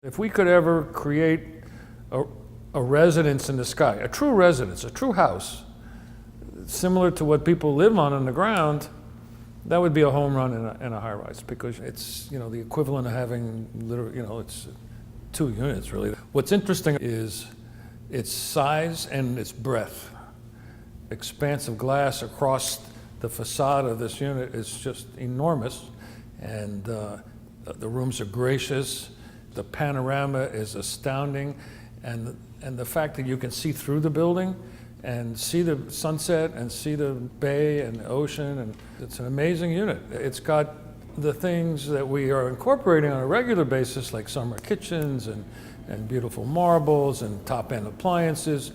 If we could ever create a residence in the sky, a true residence, a true house, similar to what people live on the ground, that would be a home run in a high-rise, because it's, the equivalent of having literally, it's 2 units really. What's interesting is its size and its breadth. Expanse of glass across the facade of this unit is just enormous, and the rooms are gracious. The panorama is astounding, and the fact that you can see through the building and see the sunset and see the bay and the ocean, and it's an amazing unit. It's got the things that we are incorporating on a regular basis, like summer kitchens and beautiful marbles and top-end appliances,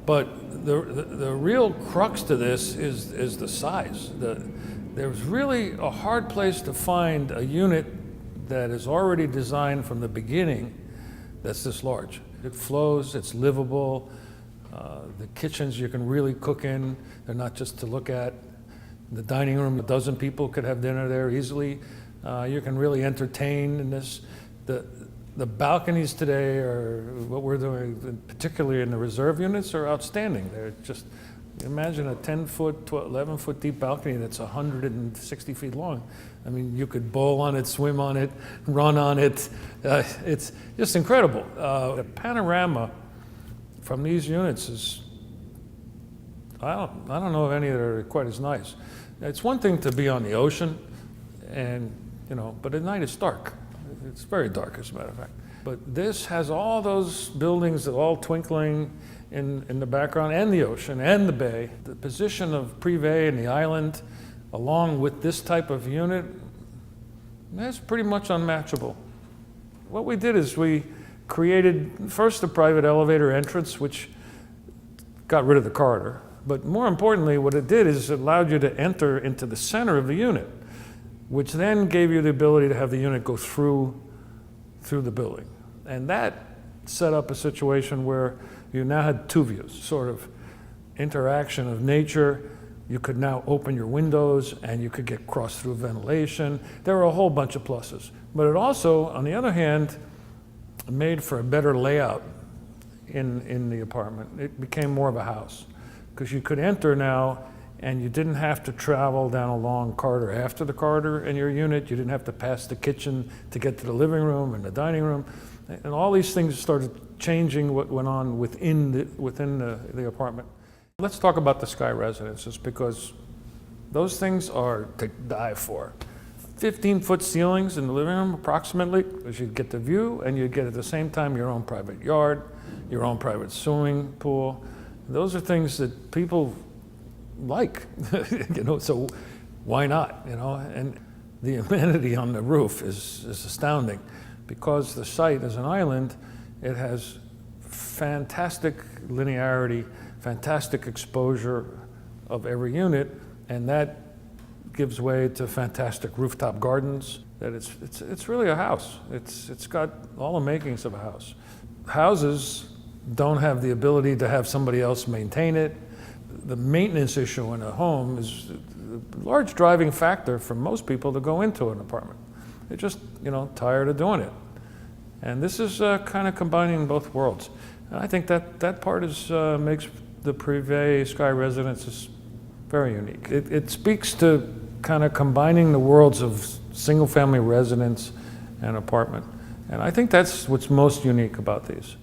but the real crux to this is the size. There's really a hard place to find a unit that is already designed from the beginning that's this large. It flows, it's livable. The kitchens you can really cook in, they're not just to look at. The dining room, 12 people could have dinner there easily. You can really entertain in this. The balconies today are, what we're doing, particularly in the reserve units, are outstanding. They're just, imagine a 10-foot, 11-foot deep balcony that's 160 feet long. I mean, you could bowl on it, swim on it, run on it. It's just incredible. The panorama from these units is, I don't know of any that are quite as nice. It's one thing to be on the ocean, and but at night it's dark. It's very dark, as a matter of fact. But this has all those buildings all twinkling in the background, and the ocean and the bay. The position of Prive and the island, along with this type of unit, that's pretty much unmatchable. What we did is we created first a private elevator entrance, which got rid of the corridor. But more importantly, what it did is it allowed you to enter into the center of the unit, which then gave you the ability to have the unit go through the building. And that set up a situation where you now had 2 views, sort of interaction of nature. You could now open your windows and you could get cross-through ventilation. There were a whole bunch of pluses. But it also, on the other hand, made for a better layout in the apartment. It became more of a house, because you could enter now and you didn't have to travel down a long corridor after the corridor in your unit. You didn't have to pass the kitchen to get to the living room and the dining room. And all these things started changing what went on within the apartment. Let's talk about the sky residences, because those things are to die for. 15-foot ceilings in the living room, approximately, because you get the view and you get at the same time your own private yard, your own private swimming pool. Those are things that people like, so why not, And the amenity on the roof is astounding. Because the site is an island, it has fantastic linearity, fantastic exposure of every unit, and that gives way to fantastic rooftop gardens. That it's really a house. It's got all the makings of a house. Houses don't have the ability to have somebody else maintain it. The maintenance issue in a home is a large driving factor for most people to go into an apartment. They're just, tired of doing it. And this is kind of combining both worlds. And I think that part makes the Prive Sky Residences very unique. It speaks to kind of combining the worlds of single-family residence and apartment. And I think that's what's most unique about these.